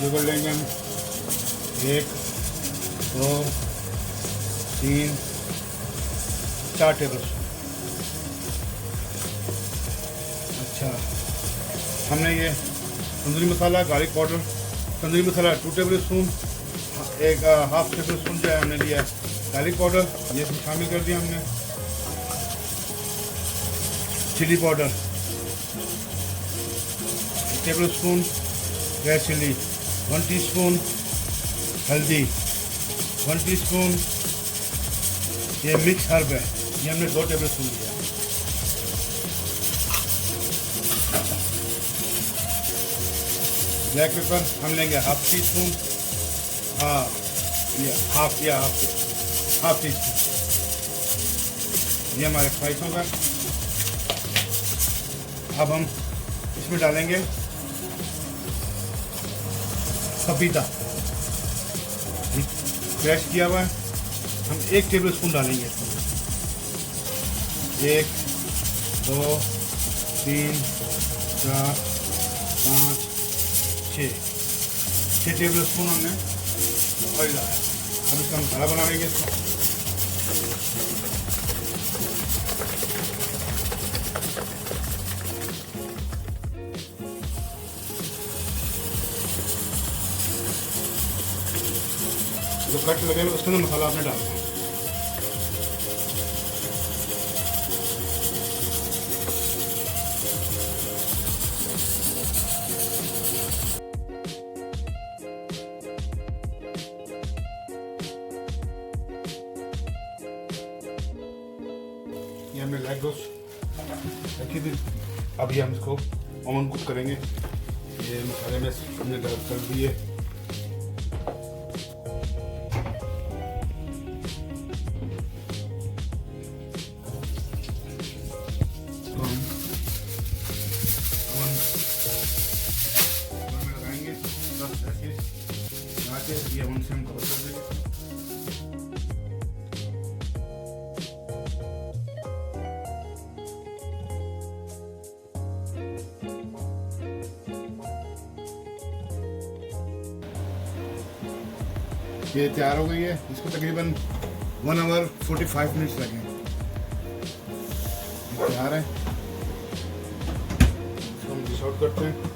Yogurt लेंगे हम 1 2 3 4 tablespoon. अच्छा, हमने ये tandoori masala, garlic powder, tandoori masala 2 tablespoon, एक हाफ टेबलस्पून जो है हमने लिया गार्लिक पाउडर, ये सब शामिल कर दिया हमने। Chilli powder 1 tablespoon, red chilli 1 teaspoon, हल्दी 1 टीस्पून, ये मिक्स हर्ब है, ये हमने 2 टेबलस्पून लिया। ब्लैक पेपर हम लेंगे हाफ टीस्पून, हाँ ये हाफ टीस्पून, ये हमारे स्पाइस होगा। अब हम इसमें डालेंगे पपीता, क्रश किया हुआ है, हम 1 टेबलस्पून डालेंगे इसमें। 1 2 3 4 5 6 टेबलस्पून हमने ऑयल डाला। अब इसका मसाला बना लेंगे इसको। जो कट लगेगा उसके अंदर मसाला आपने डालना है। ये हमने लेग रोस्ट रखी थी, अब ये हम इसको ओवन कुक करेंगे। ये मसाले में हमने डाल कर दिए। लगाएंगे बस ऐसे ये ओवन से हम कवर कर देंगे। ये तैयार हो गई है, इसको तकरीबन 1 आवर 45 मिनट्स लगे। तैयार है, इसको हम डिश आउट करते हैं।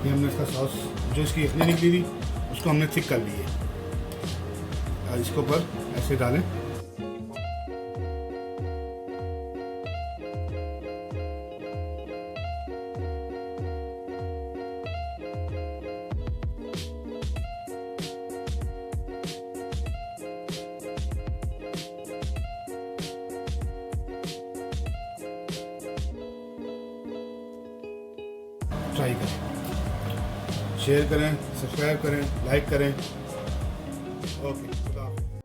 ये हमने इसका सॉस जो इसकी यखनी निकली थी उसको हमने थिक कर ली है। और इसके ऊपर ऐसे डालें। ट्राई करें, शेयर करें, सब्सक्राइब करें, लाइक करें। ओके।